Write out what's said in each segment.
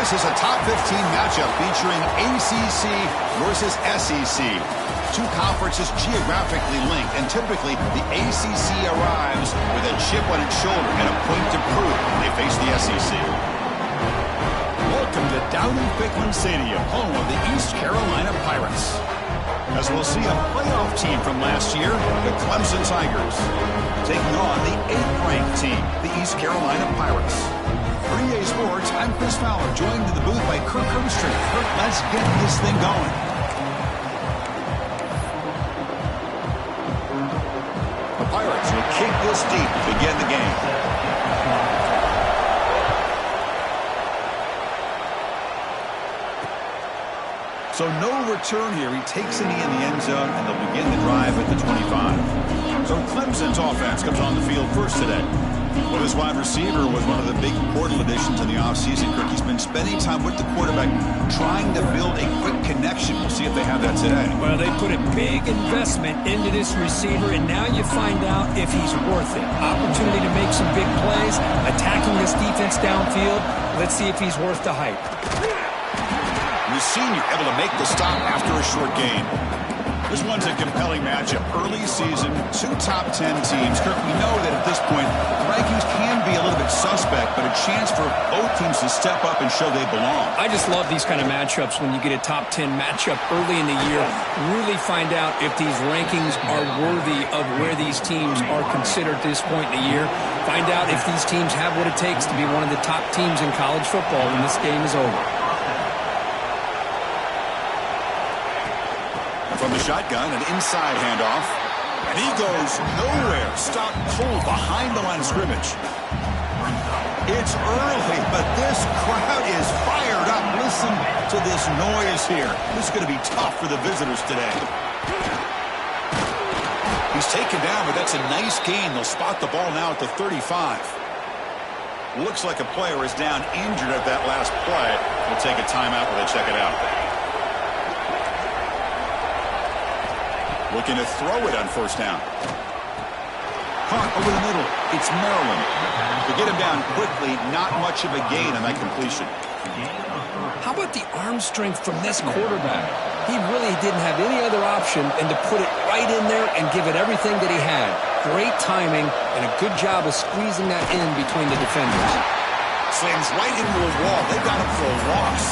This is a top 15 matchup featuring ACC versus SEC. Two conferences geographically linked, and typically the ACC arrives with a chip on its shoulder and a point to prove when they face the SEC. Welcome to Downing-Ficklin Stadium, home of the East Carolina Pirates. As we'll see a playoff team from last year, the Clemson Tigers, taking on the 8th-ranked team, the East Carolina Pirates. For EA Sports, I'm Chris Fowler, joined in the booth by Kirk Herbstreit. Kirk, let's get this thing going. The Pirates will kick this deep to begin the game. So no return here. He takes it in the end zone, and they'll begin the drive at the 25. So Clemson's offense comes on the field first today. Well, this wide receiver was one of the big portal additions in the offseason. Kirk, he's been spending time with the quarterback trying to build a quick connection. We'll see if they have that today. Well, they put a big investment into this receiver, and now you find out if he's worth it. Opportunity to make some big plays, attacking this defense downfield. Let's see if he's worth the hype. The senior able to make the stop after a short game. This one's a compelling matchup. Early season, two top 10 teams. Kirk, we know that at this point, the rankings can be a little bit suspect, but a chance for both teams to step up and show they belong. I just love these kind of matchups when you get a top 10 matchup early in the year. Really find out if these rankings are worthy of where these teams are considered at this point in the year. Find out if these teams have what it takes to be one of the top teams in college football when this game is over. From the shotgun, an inside handoff. And he goes nowhere. Stop cold behind the line of scrimmage. It's early, but this crowd is fired up. Listen to this noise here. This is going to be tough for the visitors today. He's taken down, but that's a nice gain. They'll spot the ball now at the 35. Looks like a player is down injured at that last play. We'll take a timeout while they check it out. Looking to throw it on first down. Caught over the middle. It's Maryland. To get him down quickly, not much of a gain on that completion. How about the arm strength from this quarterback? He really didn't have any other option than to put it right in there and give it everything that he had. Great timing and a good job of squeezing that in between the defenders. Slams right into a wall. They got him for a loss.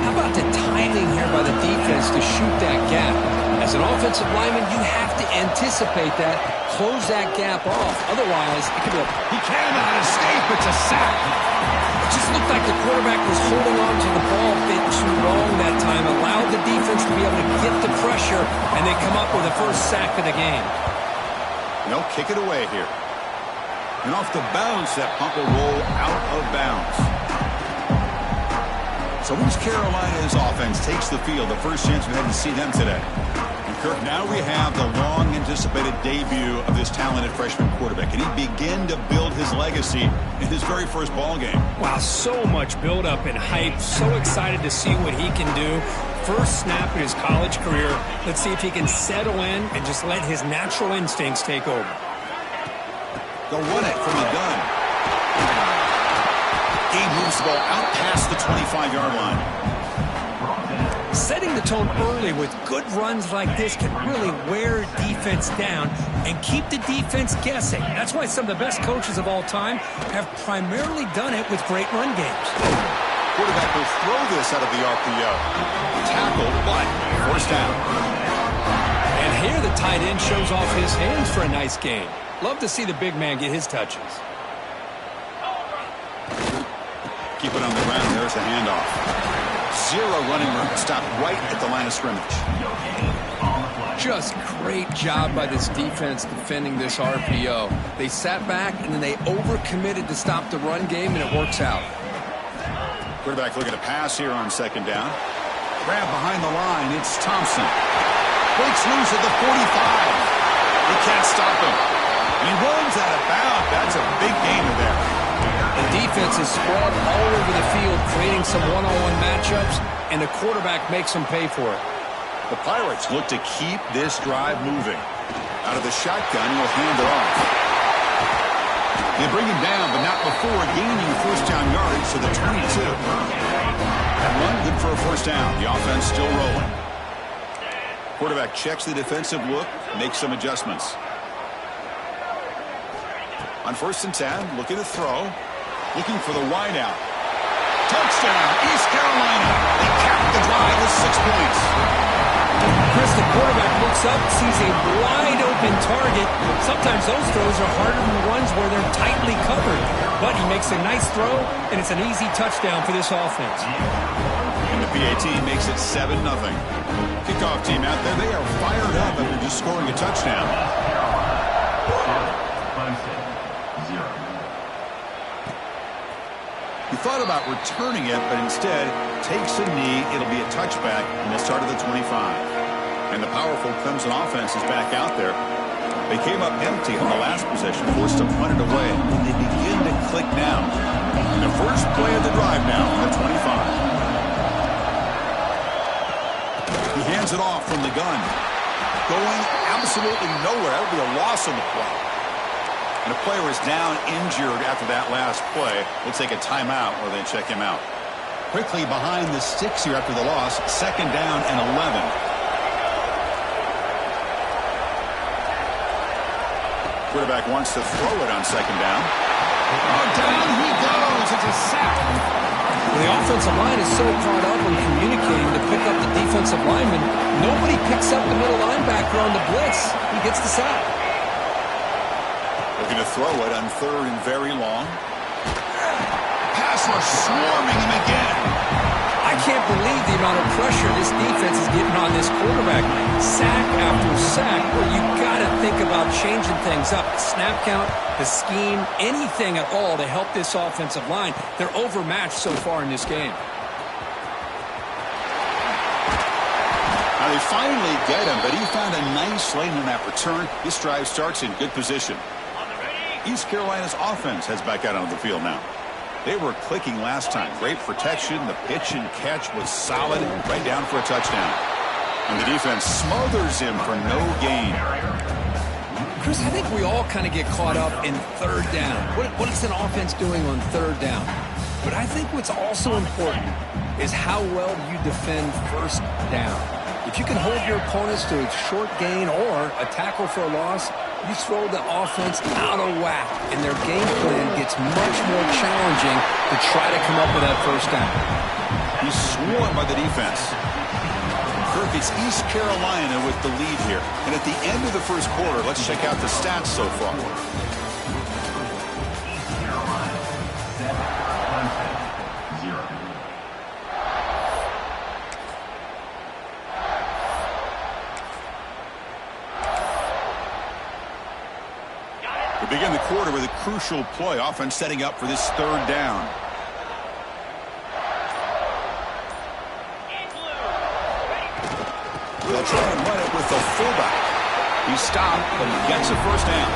How about the timing here by the defense to shoot that gap? As an offensive lineman, you have to anticipate that, close that gap off. Otherwise, it could be he cannot escape. It's a sack. It just looked like the quarterback was holding on to the ball a bit too long that time, allowed the defense to be able to get the pressure, and they come up with the first sack of the game. They'll kick it away here. And off the bounce, that pump will roll out of bounds. So East Carolina's offense takes the field. The first chance we had to see them today. And Kirk, now we have the long-anticipated debut of this talented freshman quarterback. Can he begin to build his legacy in his very first ball game? Wow, so much build-up and hype. So excited to see what he can do. First snap in his college career. Let's see if he can settle in and just let his natural instincts take over. They'll run it from the gun. He moves the ball out past the 25-yard line. Setting the tone early with good runs like this can really wear defense down and keep the defense guessing. That's why some of the best coaches of all time have primarily done it with great run games. Quarterback will throw this out of the RPO. Tackle, but first down. And here the tight end shows off his hands for a nice gain. Love to see the big man get his touches. Keep it on the ground. There's the handoff. Zero running room. Stopped right at the line of scrimmage. Just great job by this defense defending this RPO. They sat back and then they overcommitted to stop the run game, and it works out. Quarterback looking to pass here on second down. Grab behind the line. It's Thompson. Breaks loose at the 45. He can't stop him. And he runs out of bounds. That's a big gainer there. The defense is spread all over the field, creating some one-on-one matchups, and the quarterback makes them pay for it. The Pirates look to keep this drive moving. Out of the shotgun, he'll hand it off. They bring him down, but not before gaining first down yardage to the 22. That run good for a first down. The offense still rolling. Quarterback checks the defensive look, makes some adjustments. On 1st and 10, looking to throw. Looking for the wideout. Touchdown, East Carolina. They cap the drive with 6 points. Chris, the quarterback looks up, sees a wide-open target. Sometimes those throws are harder than the ones where they're tightly covered. But he makes a nice throw, and it's an easy touchdown for this offense. And the PAT makes it 7-0. Kickoff team out there, they are fired up after just scoring a touchdown. He thought about returning it, but instead takes a knee. It'll be a touchback, and they'll start at the 25. And the powerful Clemson offense is back out there. They came up empty on the last possession, forced to punt it away, and they begin to click now. And the first play of the drive now on the 25. He hands it off from the gun. Going absolutely nowhere. That'll be a loss on the play. And a player is down injured after that last play. We'll take a timeout or then check him out. Quickly behind the sticks here after the loss. 2nd down and 11. Quarterback wants to throw it on 2nd down. Oh, down he goes. It's a sack. The offensive line is so caught up in communicating to pick up the defensive lineman. Nobody picks up the middle linebacker on the blitz. He gets the sack. Looking to throw it on 3rd and very long. Pass rush swarming him again. I can't believe the amount of pressure this defense is getting on this quarterback. Sack after sack, where you got to think about changing things up. The snap count, the scheme, anything at all to help this offensive line. They're overmatched so far in this game. Now they finally get him, but he found a nice lane on that return. This drive starts in good position. East Carolina's offense heads back out onto the field now. They were clicking last time. Great protection. The pitch and catch was solid. Right down for a touchdown. And the defense smothers him for no gain. Chris, I think we all kind of get caught up in 3rd down. What is an offense doing on 3rd down? But I think what's also important is how well you defend 1st down. If you can hold your opponents to a short gain or a tackle for a loss, you throw the offense out of whack, and their game plan gets much more challenging to try to come up with that 1st down. He's swarmed by the defense. Kirk, it's East Carolina with the lead here. And at the end of the 1st quarter, let's check out the stats so far. We begin the quarter with a crucial play. Offense setting up for this 3rd down. They'll try and run it with the fullback. He stopped, but he gets a 1st down.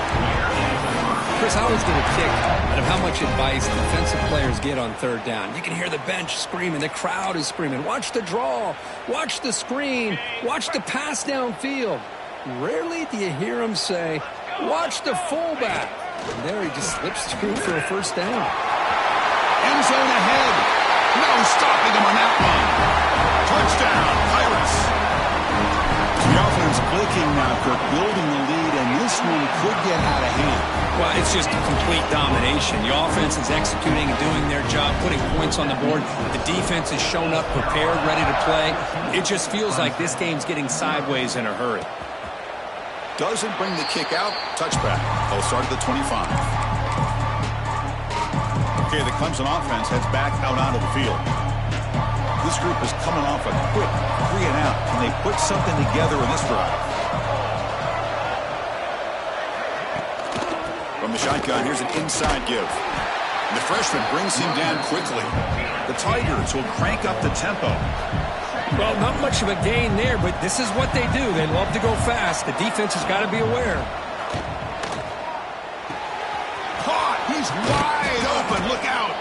Chris, I always get a kick out of how much advice defensive players get on 3rd down. You can hear the bench screaming. The crowd is screaming. Watch the draw. Watch the screen. Watch the pass downfield. Rarely do you hear them say, watch the fullback. And there he just slips through for a 1st down. End zone ahead. No stopping him on that one. Touchdown, Pirates. The offense clicking now, Kirk, building the lead, and this one could get out of hand. Well, it's just complete domination. The offense is executing and doing their job, putting points on the board. The defense has shown up, prepared, ready to play. It just feels like this game's getting sideways in a hurry. Doesn't bring the kick out. Touchback. They'll start at the 25. Okay, the Clemson offense heads back out onto the field. This group is coming off a quick 3-and-out. Can they put something together in this drive? From the shotgun, here's an inside give. And the freshman brings him down quickly. The Tigers will crank up the tempo. Well, not much of a gain there, but this is what they do. They love to go fast. The defense has got to be aware. Caught! He's wide open. Look out!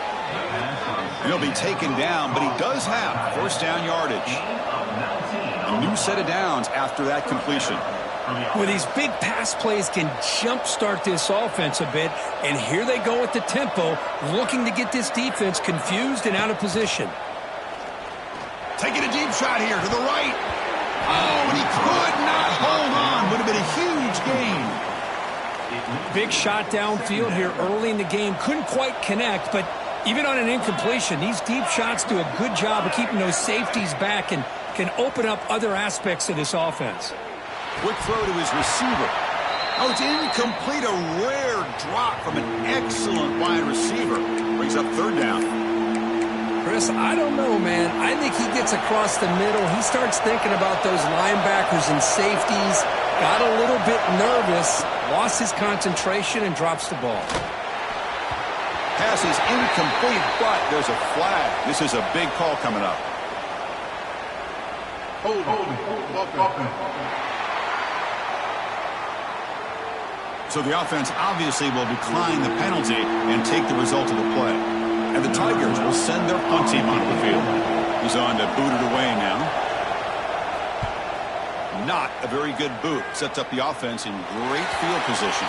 He'll be taken down, but he does have 1st down yardage. And New set of downs after that completion. Well, these big pass plays can jumpstart this offense a bit, and here they go with the tempo, looking to get this defense confused and out of position. Taking a deep shot here to the right. Oh, and he could not hold on. Would have been a huge gain. Big shot downfield here early in the game. Couldn't quite connect, but even on an incompletion, these deep shots do a good job of keeping those safeties back and can open up other aspects of this offense. Quick throw to his receiver. Oh, it's incomplete. A rare drop from an excellent wide receiver. Brings up third down. Chris, I don't know, man. I think he gets across the middle. He starts thinking about those linebackers and safeties. Got a little bit nervous. Lost his concentration and drops the ball. Pass is incomplete, but there's a flag. This is a big call coming up. Hold. So the offense obviously will decline the penalty and take the result of the play. And the Tigers will send their punt team onto the field. He's on to boot it away now. Not a very good boot. Sets up the offense in great field position.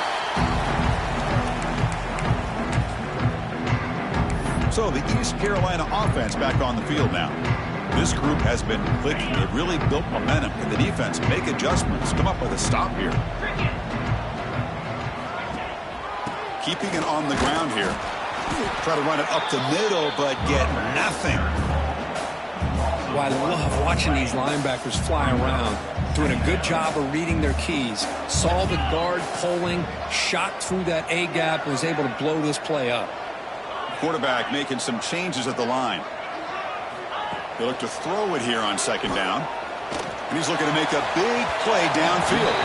So the East Carolina offense back on the field now. This group has been clicking. They've really built momentum. Can the defense make adjustments? Come up with a stop here. Keeping it on the ground here. Try to run it up the middle, but get nothing. Well, I love watching these linebackers fly around. Doing a good job of reading their keys. Saw the guard pulling, shot through that A-gap, was able to blow this play up. Quarterback making some changes at the line. They look to throw it here on second down. And he's looking to make a big play downfield.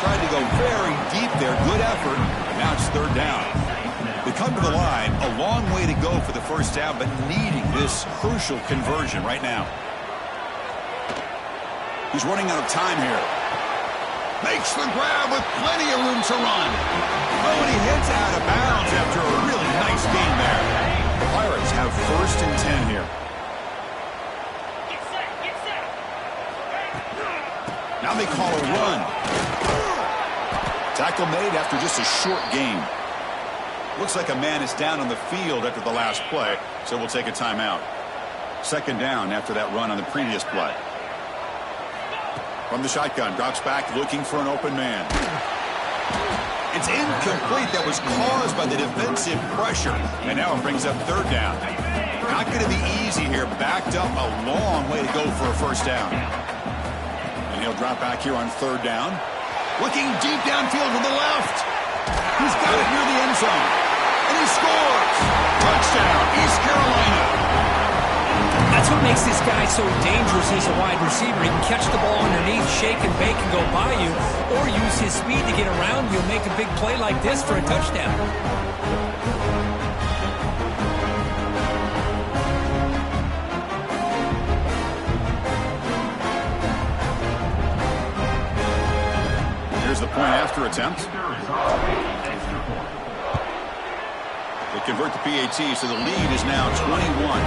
Tried to go very deep there. Good effort. Now it's third down. They come to the line. A long way to go for the first down, but needing this crucial conversion right now. He's running out of time here. Makes the grab with plenty of room to run. Oh, and he hits out of bounds after a really nice gain there. The Pirates have 1st and 10 here. Now they call a run. Tackle made after just a short gain. Looks like a man is down on the field after the last play, so we'll take a timeout. Second down after that run on the previous play. From the shotgun, drops back looking for an open man. It's incomplete. That was caused by the defensive pressure. And now it brings up third down. Not going to be easy here. Backed up a long way to go for a first down. And he'll drop back here on third down. Looking deep downfield to the left. He's got it near the end zone. And he scores. Touchdown, East Carolina. That's what makes this guy so dangerous as a wide receiver. He can catch the ball underneath, shake and bake and go by you, or use his speed to get around you and make a big play like this for a touchdown. Here's the point after attempt. They convert the PAT, so the lead is now 21.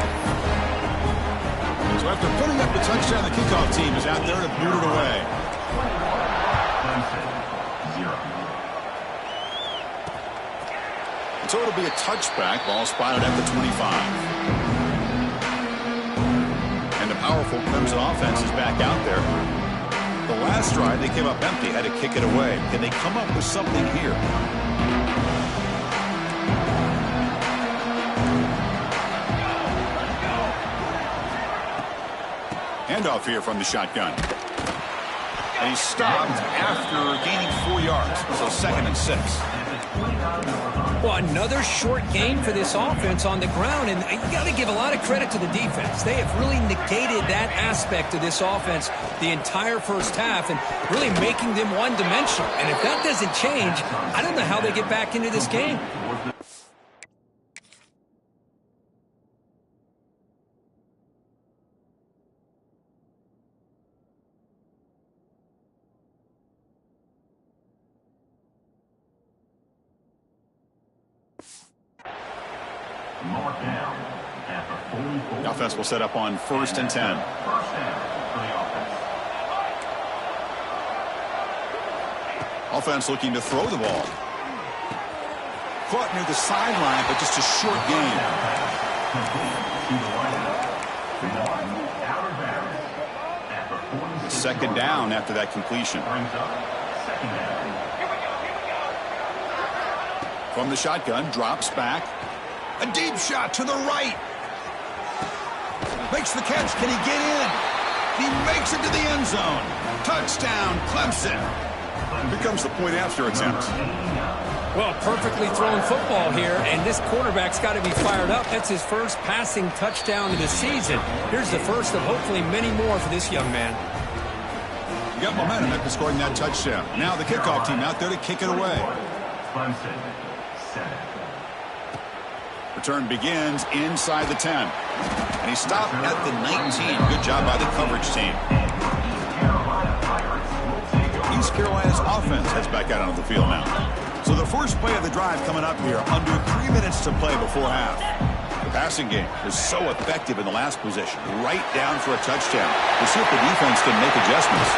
So after putting up the touchdown, the kickoff team is out there to boot it away. So it'll be a touchback. Ball spotted at the 25. And the powerful Crimson offense is back out there. The last drive, they came up empty, had to kick it away. Can they come up with something here? Handoff here from the shotgun. And he's stopped after gaining 4 yards. So 2nd and 6. Well, another short gain for this offense on the ground. And you got to give a lot of credit to the defense. They have really negated that aspect of this offense the entire first half and really making them one-dimensional. And if that doesn't change, I don't know how they get back into this game. The offense will set up on 1st and 10. Offense looking to throw the ball. Caught near the sideline, but just a short gain. Second down after that completion. From the shotgun, drops back. A deep shot to the right. Makes the catch. Can he get in? He makes it to the end zone. Touchdown, Clemson. Here comes the point after attempt. Well, perfectly thrown football here, and this quarterback's got to be fired up. That's his first passing touchdown of the season. Here's the first of hopefully many more for this young man. You got momentum after scoring that touchdown. Now the kickoff team out there to kick it away. Return begins inside the 10. And he stopped at the 19. Good job by the coverage team. East Carolina's offense heads back out onto the field now. So the first play of the drive coming up here, under 3 minutes to play before half. The passing game was so effective in the last possession, right down for a touchdown. We'll see if the defense can make adjustments.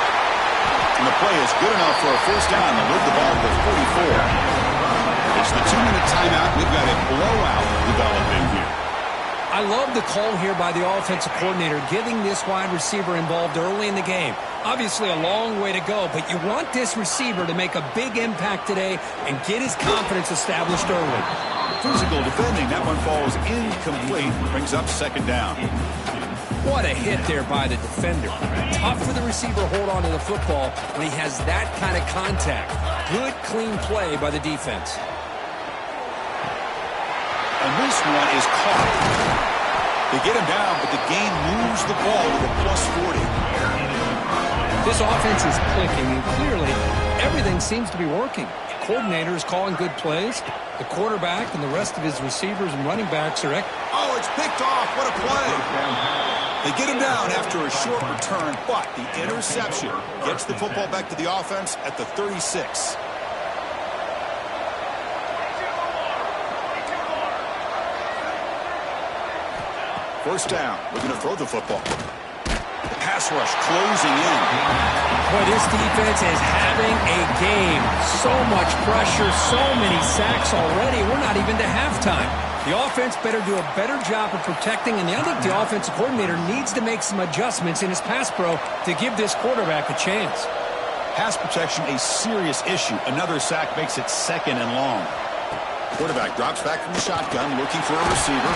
And the play is good enough for a first down. They'll move the ball to the 44. It's the 2-minute timeout. We've got a blowout developing here. I love the call here by the offensive coordinator, getting this wide receiver involved early in the game. Obviously a long way to go, but you want this receiver to make a big impact today and get his confidence established early. Physical defending. That one falls incomplete. Brings up second down. What a hit there by the defender. Tough for the receiver to hold on to the football when he has that kind of contact. Good, clean play by the defense. And this one is caught. They get him down, but the game moves the ball to the +40. This offense is clicking, and clearly everything seems to be working. The coordinator is calling good plays. The quarterback and the rest of his receivers and running backs are... Oh, it's picked off. What a play. They get him down after a short return, but the interception gets the football back to the offense at the 36. First down. We're going to throw the football. The pass rush closing in. Boy, this defense is having a game. So much pressure, so many sacks already. We're not even to halftime. The offense better do a better job of protecting, and I think the offensive coordinator needs to make some adjustments in his pass pro to give this quarterback a chance. Pass protection, a serious issue. Another sack makes it second and long. Quarterback drops back from the shotgun, looking for a receiver.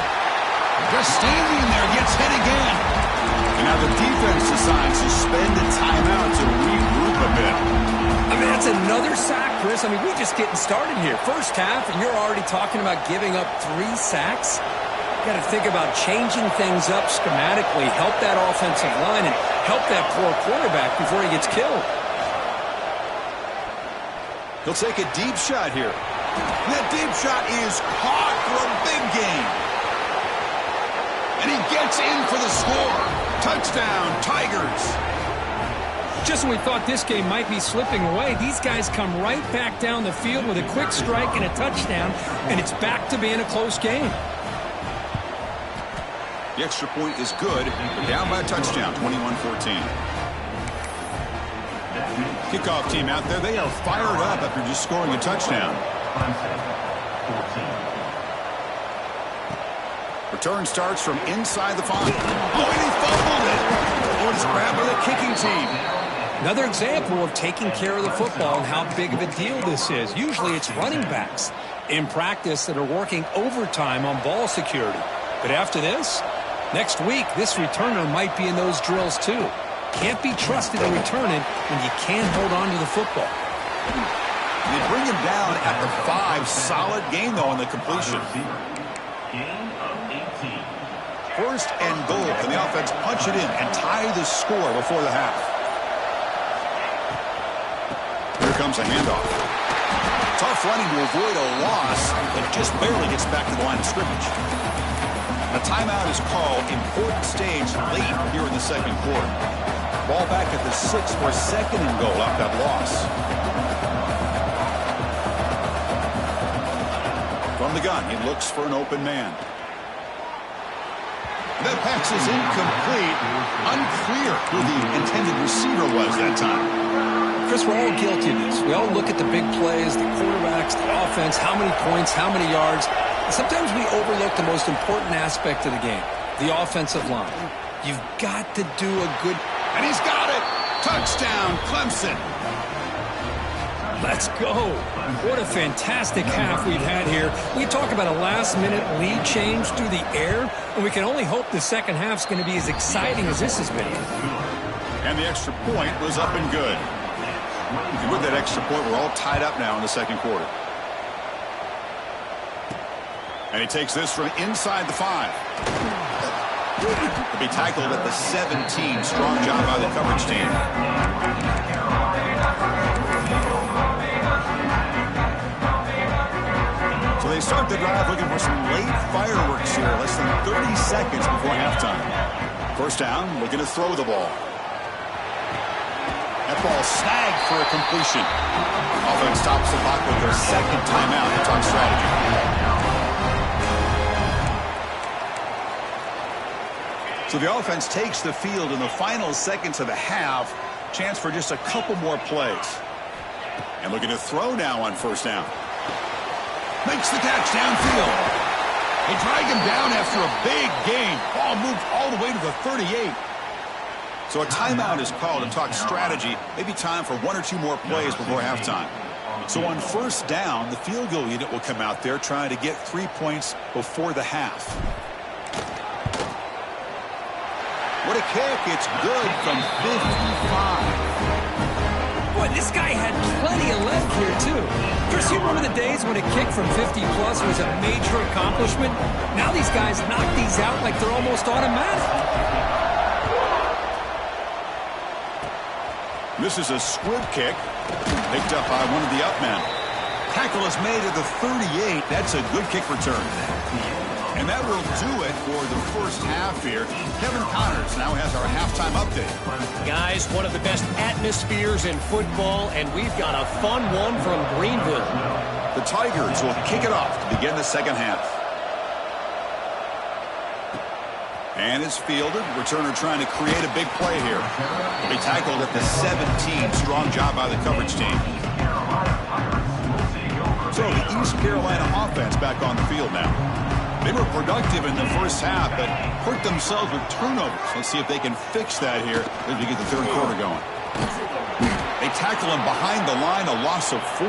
Just standing there, gets hit again. And now the defense decides to spend a timeout to regroup a bit. I mean, that's another sack, Chris. I mean, we're just getting started here. First half, and you're already talking about giving up 3 sacks. You got to think about changing things up schematically, help that offensive line, and help that poor quarterback before he gets killed. He'll take a deep shot here. And that deep shot is caught for a big gain. And he gets in for the score. Touchdown, Tigers. Just when we thought this game might be slipping away, these guys come right back down the field with a quick strike and a touchdown, and it's back to being a close game. The extra point is good. They're down by a touchdown, 21-14. Kickoff team out there, they are fired up after just scoring a touchdown. Return starts from inside the 5. Oh, and he fumbled it. Oh, it's grabbed by the kicking team. Another example of taking care of the football and how big of a deal this is. Usually it's running backs in practice that are working overtime on ball security. But after this, next week, this returner might be in those drills too. Can't be trusted to return it when you can't hold on to the football. They bring him down at the 5. Solid gain, though, on the completion. First and goal. Can the offense punch it in and tie the score before the half? Here comes a handoff. Tough running to avoid a loss, but just barely gets back to the line of scrimmage. A timeout is called. Important stage late here in the second quarter. Ball back at the 6 for a second and goal after that loss. From the gun, he looks for an open man. That pass is incomplete. Unclear who the intended receiver was that time. Chris, we're all guilty of this. We all look at the big plays, the quarterbacks, the offense, how many points, how many yards. And sometimes we overlook the most important aspect of the game, the offensive line. You've got to do a good... And he's got it! Touchdown, Clemson! Let's go. What a fantastic half we've had here. We talk about a last-minute lead change through the air, and we can only hope the second half's going to be as exciting as this has been. And the extra point was up and good. With that extra point, we're all tied up now in the second quarter. And he takes this from inside the 5. He'll be tackled at the 17. Strong job by the coverage team. So they start the drive looking for some late fireworks here. Less than 30 seconds before halftime. First down, looking to throw the ball. That ball snagged for a completion. Offense stops the clock with their second timeout to talk strategy. So the offense takes the field in the final seconds of the half. Chance for just a couple more plays. And looking to throw now on first down. Makes the catch downfield. They drag him down after a big gain. Ball moved all the way to the 38. So a timeout is called to talk strategy. Maybe time for 1 or 2 more plays before halftime. So on first down, the field goal unit will come out there trying to get 3 points before the half. What a kick. It's good from 55. Boy, this guy had plenty of leg here, too. Chris, you remember the days when a kick from 50-plus was a major accomplishment? Now these guys knock these out like they're almost automatic. This is a squib kick, picked up by one of the up men. Tackle is made at the 38. That's a good kick return. And that will do it for the first half here. Kevin Connors now has our halftime update. Guys, one of the best atmospheres in football, and we've got a fun one from Greenville. The Tigers will kick it off to begin the second half. And it's fielded. Returner trying to create a big play here. He'll be tackled at the 17. Strong job by the coverage team. So the East Carolina offense back on the field now. They were productive in the first half, but hurt themselves with turnovers. Let's see if they can fix that here as we get the third quarter going. They tackle him behind the line, a loss of 4.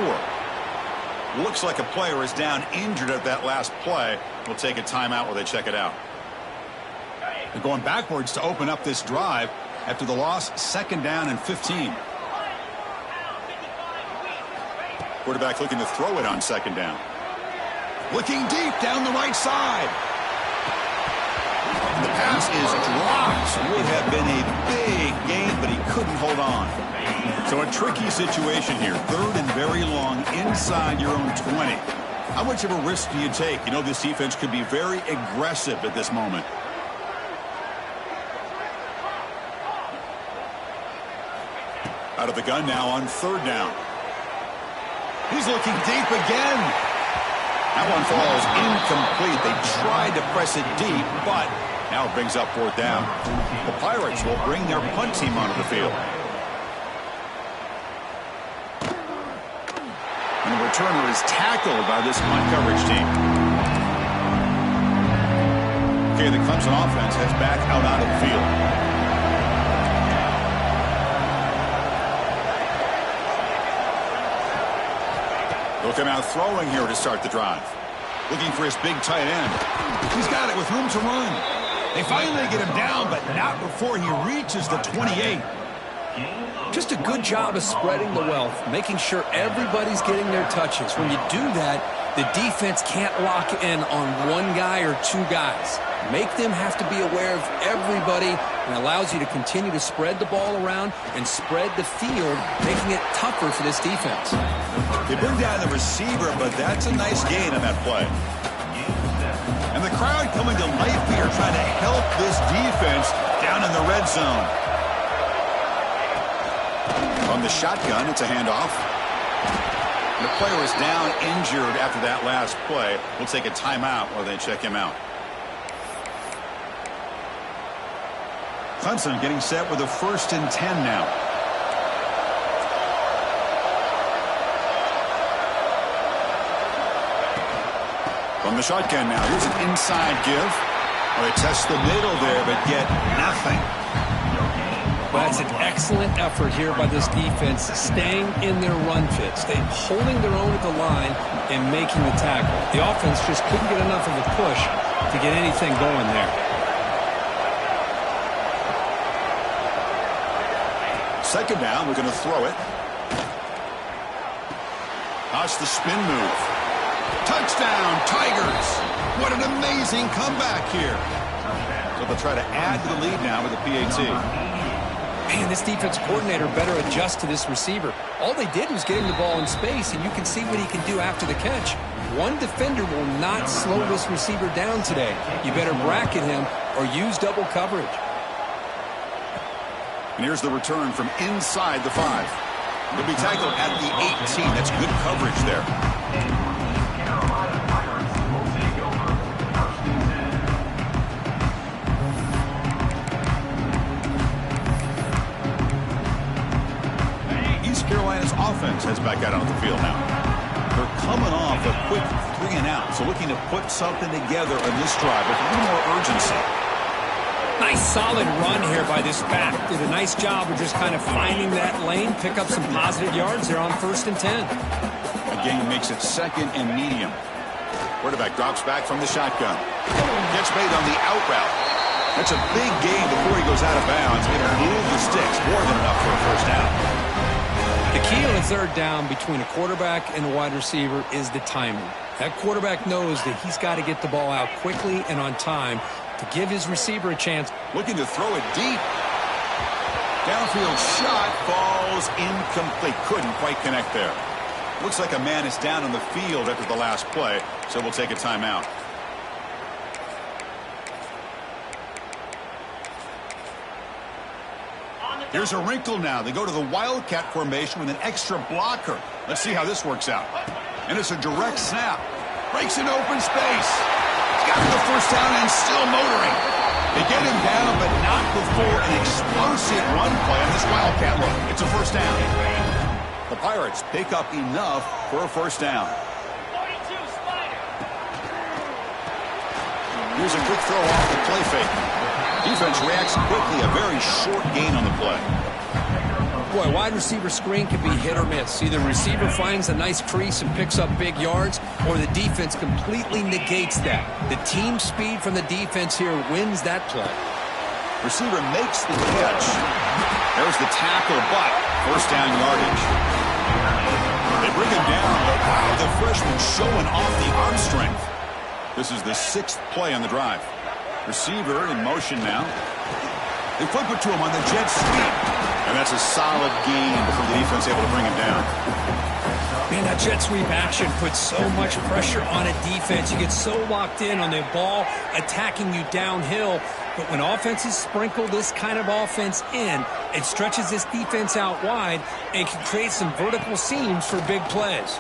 Looks like a player is down injured at that last play. We'll take a timeout while they check it out. They're going backwards to open up this drive after the loss, second down and 15. Quarterback looking to throw it on second down. Looking deep down the right side. And the pass is dropped. Would have been a big gain, but he couldn't hold on. So a tricky situation here. Third and very long inside your own 20. How much of a risk do you take? You know this defense could be very aggressive at this moment. Out of the gun now on third down. He's looking deep again. That one falls incomplete. They tried to press it deep, but now it brings up fourth down. The Pirates will bring their punt team onto the field. And the returner is tackled by this punt coverage team. Okay, the Clemson offense heads back out onto the field. They'll come out throwing here to start the drive. Looking for his big tight end. He's got it with room to run. They finally get him down, but not before he reaches the 28. Just a good job of spreading the wealth, making sure everybody's getting their touches. When you do that, the defense can't lock in on one guy or 2 guys. Make them have to be aware of everybody, and allows you to continue to spread the ball around and spread the field, making it tougher for this defense. They bring down the receiver, but that's a nice gain on that play. And the crowd coming to life here, trying to help this defense down in the red zone. From the shotgun, it's a handoff. The player is down injured after that last play. We'll take a timeout while they check him out. Clemson getting set with a 1st and 10 now. From the shotgun now, here's an inside give. Well, they test the middle there, but get nothing. Well, that's an excellent effort here by this defense, staying in their run fit, holding their own at the line and making the tackle. The offense just couldn't get enough of a push to get anything going there. Second down, we're going to throw it. Watch the spin move. Touchdown, Tigers! What an amazing comeback here. So they'll try to add to the lead now with a PAT. Man, this defense coordinator better adjust to this receiver. All they did was get him the ball in space, and you can see what he can do after the catch. One defender will not slow this receiver down today. You better bracket him or use double coverage. And here's the return from inside the 5. He'll be tackled at the 18. That's good coverage there. East Carolina's offense heads back out onto the field now. They're coming off a quick 3 and out, so looking to put something together on this drive with a little more urgency. Nice solid run here by this back. Did a nice job of just kind of finding that lane, pick up some positive yards there on 1st and 10. Again, makes it 2nd and medium. Quarterback drops back from the shotgun. Gets made on the out route. That's a big gain before he goes out of bounds. It'll move the sticks, more than enough for a 1st down. The key on a 3rd down between a quarterback and a wide receiver is the timing. That quarterback knows that he's got to get the ball out quickly and on time to give his receiver a chance. Looking to throw it deep. Downfield shot falls incomplete. Couldn't quite connect there. Looks like a man is down on the field after the last play, so we'll take a timeout. Here's a wrinkle now. They go to the Wildcat formation with an extra blocker. Let's see how this works out. And it's a direct snap. Breaks an open space. Got the 1st down and still motoring. They get him down, but not before an explosive run play on this Wildcat look. It's a 1st down. The Pirates pick up enough for a 1st down. Here's a quick throw off the play fake. Defense reacts quickly. A very short gain on the play. Boy, wide receiver screen can be hit or miss. Either receiver finds a nice crease and picks up big yards, or the defense completely negates that. The team speed from the defense here wins that play. Receiver makes the catch. There's the tackle, but 1st down yardage. They bring him down, but wow, the freshman showing off the arm strength. This is the 6th play on the drive. Receiver in motion now. They flip it to him on the jet sweep. And that's a solid gain before the defense able to bring him down. Man, that jet sweep action puts so much pressure on a defense. You get so locked in on the ball attacking you downhill. But when offenses sprinkle this kind of offense in, it stretches this defense out wide and can create some vertical seams for big plays.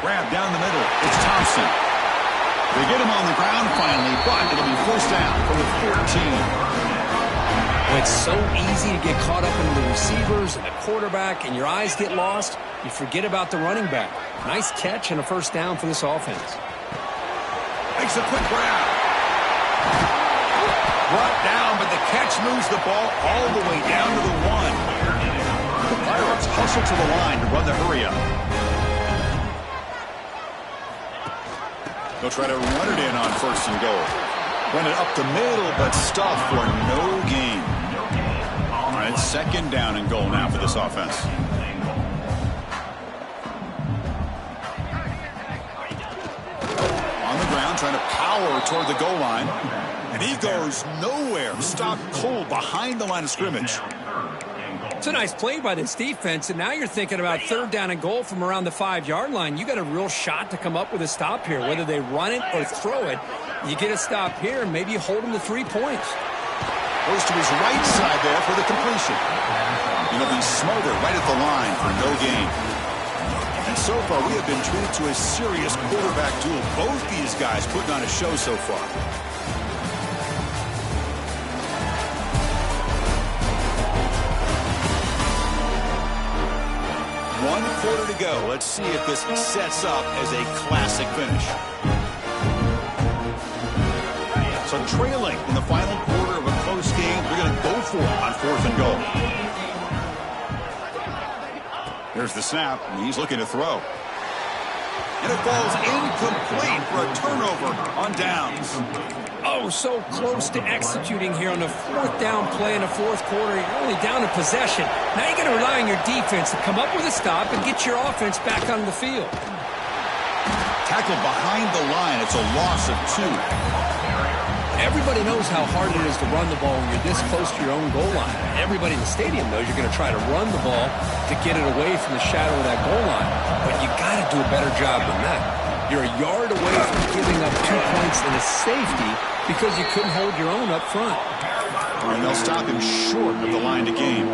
Grab down the middle. It's Thompson. They get him on the ground finally, but it'll be 1st down from the 14. It's so easy to get caught up in the receivers and the quarterback, and your eyes get lost. You forget about the running back. Nice catch and a 1st down for this offense. Makes a quick grab. Brought down, but the catch moves the ball all the way down to the 1. The Pirates hustle to the line to run the hurry-up. They'll try to run it in on 1st and goal. Run it up the middle, but stuff for no gain. All right, 2nd down and goal now for this offense. On the ground, trying to power toward the goal line. And he goes nowhere. Stopped cold behind the line of scrimmage. It's a nice play by this defense, and now you're thinking about 3rd down and goal from around the 5-yard line. You got a real shot to come up with a stop here. Whether they run it or throw it, you get a stop here, and maybe you hold them to 3 points. Goes to his right side there for the completion. It'll be smothered right at the line for no gain. And so far, we have been treated to a serious quarterback duel. Both these guys putting on a show so far. 1 quarter to go. Let's see if this sets up as a classic finish. So trailing in the final quarter of a close game, they're going to go for it on 4th and goal. There's the snap, and he's looking to throw. And it falls incomplete for a turnover on downs. Oh, so close to executing here on the 4th down play in the 4th quarter. You're only down in possession. Now you're going to rely on your defense to come up with a stop and get your offense back on the field. Tackled behind the line. It's a loss of 2. Everybody knows how hard it is to run the ball when you're this close to your own goal line. Everybody in the stadium knows you're going to try to run the ball to get it away from the shadow of that goal line. But you got to do a better job than that. You're a yard away from giving up 2 points in a safety because you couldn't hold your own up front. And they'll stop him short of the line to gain.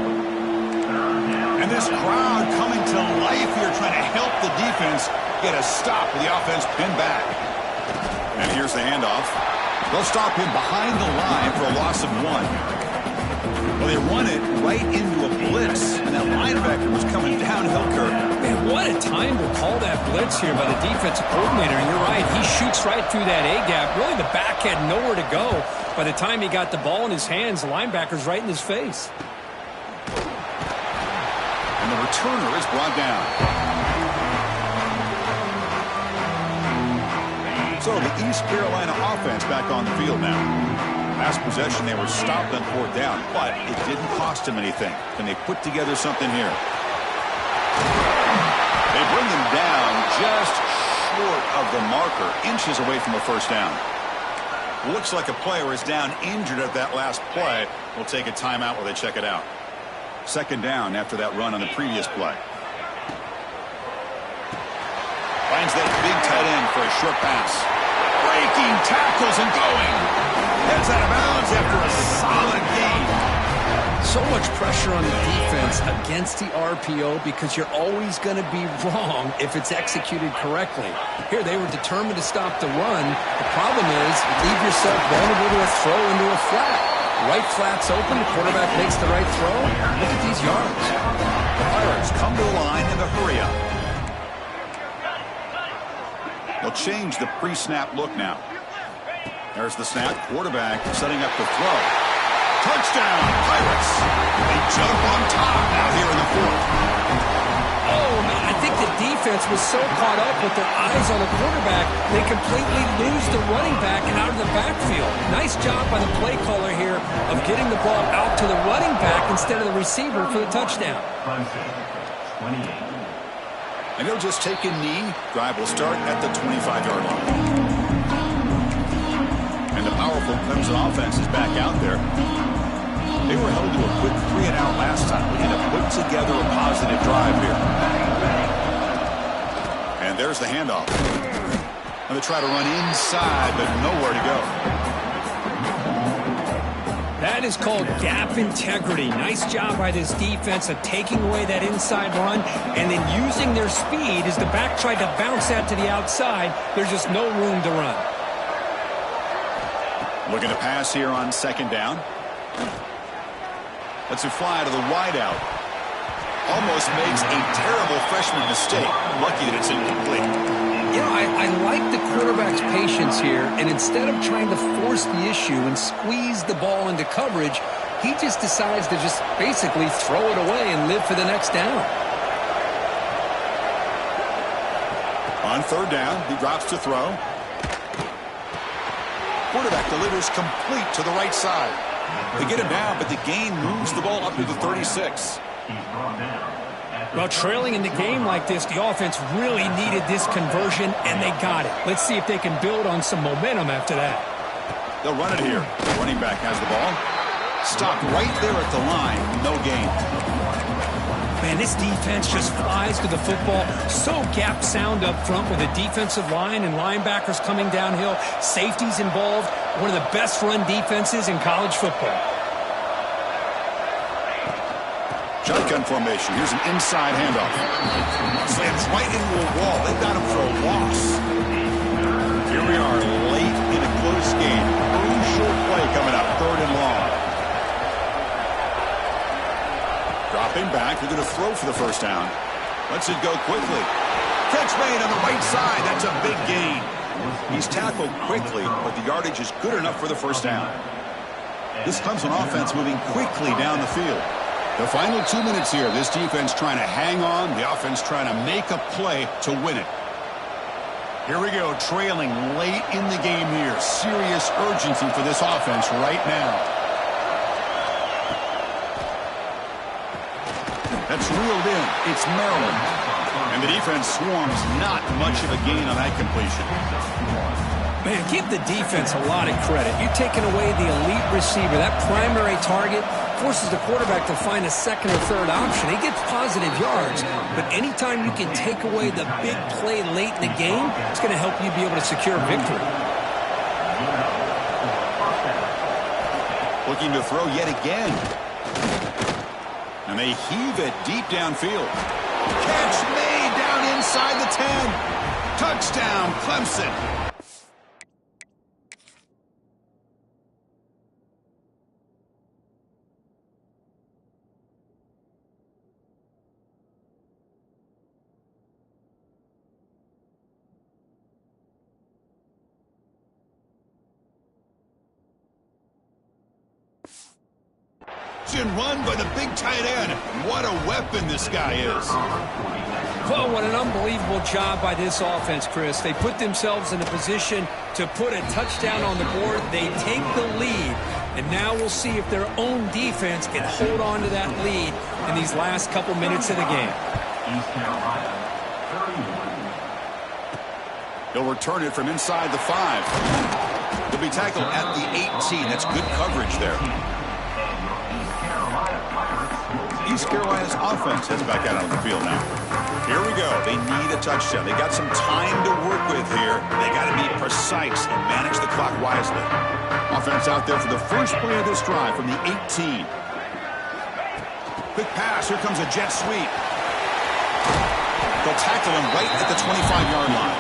And this crowd coming to life here trying to help the defense get a stop with the offense pinned back. And here's the handoff. They'll stop him behind the line for a loss of 1. Well, they run it right into a blitz, and that linebacker was coming downhill curve. Man, what a time to call that blitz here by the defensive coordinator. And you're right, he shoots right through that A-gap. Really, the back had nowhere to go. By the time he got the ball in his hands, the linebacker's right in his face. And the returner is brought down. So the East Carolina offense back on the field now. Last possession, they were stopped on 4th down, but it didn't cost them anything. Can they put together something here? They bring them down just short of the marker, inches away from a 1st down. Looks like a player is down injured at that last play. We'll take a timeout while they check it out. 2nd down after that run on the previous play. Finds that big tight end for a short pass. Breaking tackles and going. Heads out of bounds after a solid gain. So much pressure on the defense against the RPO because you're always going to be wrong if it's executed correctly. Here, they were determined to stop the run. The problem is you leave yourself vulnerable to a throw into a flat. Right flat's open. The quarterback makes the right throw. Look at these yards. The Pirates come to the line in the hurry up. They'll change the pre-snap look now. There's the snap. Quarterback setting up the throw. Touchdown, Pirates. They jump on top out here in the 4th. Oh, man, I think the defense was so caught up with their eyes on the quarterback, they completely lose the running back and out of the backfield. Nice job by the play caller here of getting the ball out to the running back instead of the receiver for the touchdown. 28. And he'll just take a knee. Drive will start at the 25-yard line. And the powerful Clemson offense is back out there. They were held to a quick 3-and-out last time. Looking to put together a positive drive here. And there's the handoff. And they try to run inside, but nowhere to go. That is called gap integrity. Nice job by this defense of taking away that inside run and then using their speed as the back tried to bounce that to the outside. There's just no room to run. Looking to pass here on 2nd down. Lets it fly to the wideout. Almost makes a terrible freshman mistake. Lucky that it's incomplete. You know, I like the quarterback's patience here, and instead of trying to force the issue and squeeze the ball into coverage, he just decides to just basically throw it away and live for the next down. On 3rd down, he drops to throw. Quarterback delivers complete to the right side. They get him down, but the gain moves the ball up to the 36. Well, trailing in the game like this, the offense really needed this conversion, and they got it. Let's see if they can build on some momentum after that. They'll run it here. The running back has the ball. Stopped right there at the line. No gain. Man, this defense just flies to the football. So gap sound up front with a defensive line and linebackers coming downhill. Safeties involved. One of the best run defenses in college football. Shotgun formation. Here's an inside handoff. Slams right into a wall. They've got him for a loss. Here we are late in a close game. Early short play coming up. 3rd and long. Dropping back. They're going to throw for the 1st down. Lets it go quickly. Catch made on the right side. That's a big gain. He's tackled quickly, but the yardage is good enough for the first down. This Clemson offense moving quickly down the field. The final 2 minutes here. This defense trying to hang on. The offense trying to make a play to win it. Here we go, trailing late in the game here. Serious urgency for this offense right now. That's reeled in. It's Maryland. And the defense swarms. Not much of a gain on that completion. Man, give the defense a lot of credit. You're taking away the elite receiver. That primary target forces the quarterback to find a second or third option. He gets positive yards, but anytime you can take away the big play late in the game, it's going to help you be able to secure victory. Looking to throw yet again. And they heave it deep downfield. Catch made down inside the 10. Touchdown, Clemson. Run by the big tight end. What a weapon this guy is. Well, what an unbelievable job by this offense, Chris. They put themselves in a position to put a touchdown on the board. They take the lead, and now we'll see if their own defense can hold on to that lead in these last couple minutes of the game. He'll return it from inside the 5. He'll be tackled at the 18. That's good coverage there. East Carolina's offense heads back out on the field now. Here we go. They need a touchdown. They got some time to work with here. They got to be precise and manage the clock wisely. Offense out there for the first play of this drive from the 18. Quick pass. Here comes a jet sweep. They'll tackle him right at the 25-yard line.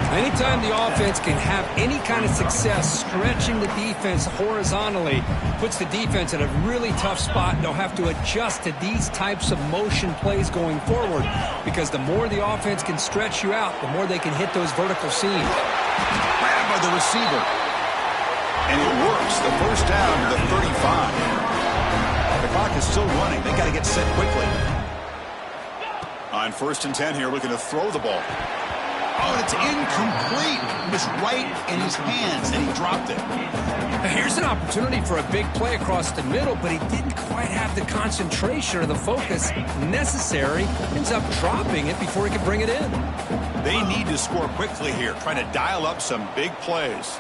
Anytime the offense can have any kind of success stretching the defense horizontally, puts the defense in a really tough spot, and they'll have to adjust to these types of motion plays going forward, because the more the offense can stretch you out, the more they can hit those vertical seams. Grabbed by the receiver. And it works. The first down to the 35. The clock is still running. They got to get set quickly. On 1st and 10 here, looking to throw the ball. Oh, it's incomplete. It was right in his hands, and he dropped it. Here's an opportunity for a big play across the middle, but he didn't quite have the concentration or the focus necessary. Ends up dropping it before he could bring it in. They need to score quickly here, trying to dial up some big plays.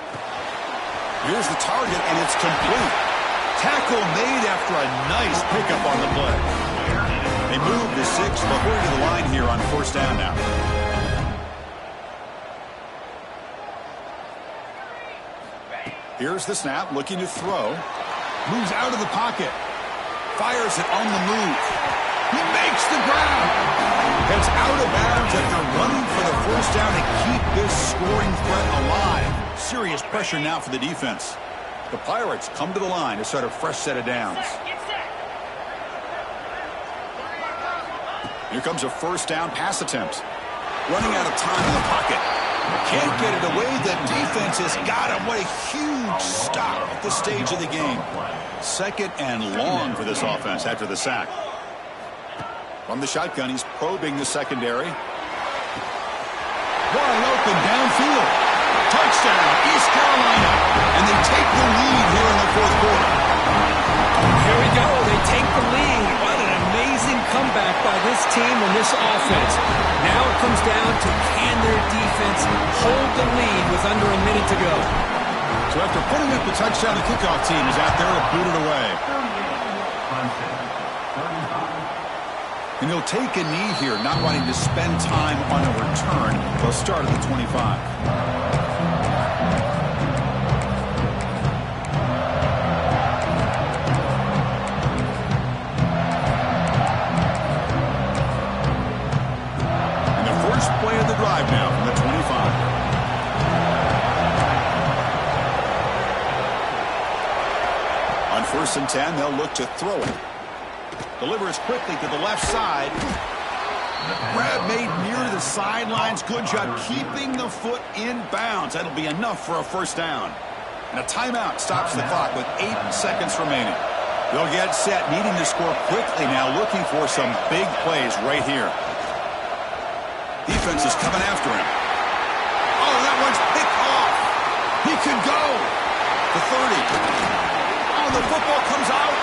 Here's the target, and it's complete. Tackle made after a nice pickup on the play. They move to 6, but we're to the line here on 1st down now. Here's the snap, looking to throw. Moves out of the pocket. Fires it on the move. He makes the grab. Heads out of bounds after running for the first down to keep this scoring threat alive. Serious pressure now for the defense. The Pirates come to the line to start a fresh set of downs. Here comes a 1st down pass attempt. Running out of time in the pocket. Can't get it away. The defense has got him. What a huge stop at this stage of the game. 2nd and long for this offense after the sack. From the shotgun, he's probing the secondary. Wide open downfield. Touchdown, East Carolina. And they take the lead here in the 4th quarter. Here we go. They take the lead. What an amazing comeback by this team and this offense. Now it comes down to can their defense hold the lead with under a minute to go. So after putting up the touchdown, the kickoff team is out there to boot it away. And he'll take a knee here, not wanting to spend time on a return. They'll start at the 25. Play of the drive now from the 25. On 1st and 10, they'll look to throw it. Delivers quickly to the left side. Grab made near the sidelines. Good job keeping the foot in bounds. That'll be enough for a first down. And a timeout stops the clock with 8 seconds remaining. They'll get set, needing to score quickly now, looking for some big plays right here. Defense is coming after him. Oh, that one's picked off. He could go. The 30. Oh, the football comes out.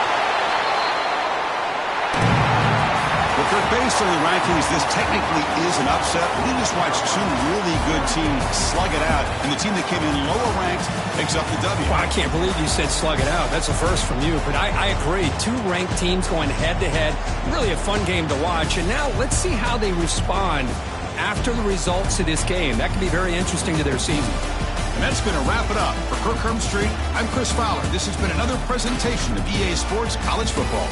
Well, based on the rankings, this technically is an upset. We just watched two really good teams slug it out, and the team that came in lower ranked picks up the W. Well, I can't believe you said slug it out. That's a first from you, but I agree. Two ranked teams going head-to-head. Really a fun game to watch, and now let's see how they respond after the results of this game. That could be very interesting to their season. And that's going to wrap it up. For Kirk Herbstreit, I'm Chris Fowler. This has been another presentation of EA Sports College Football.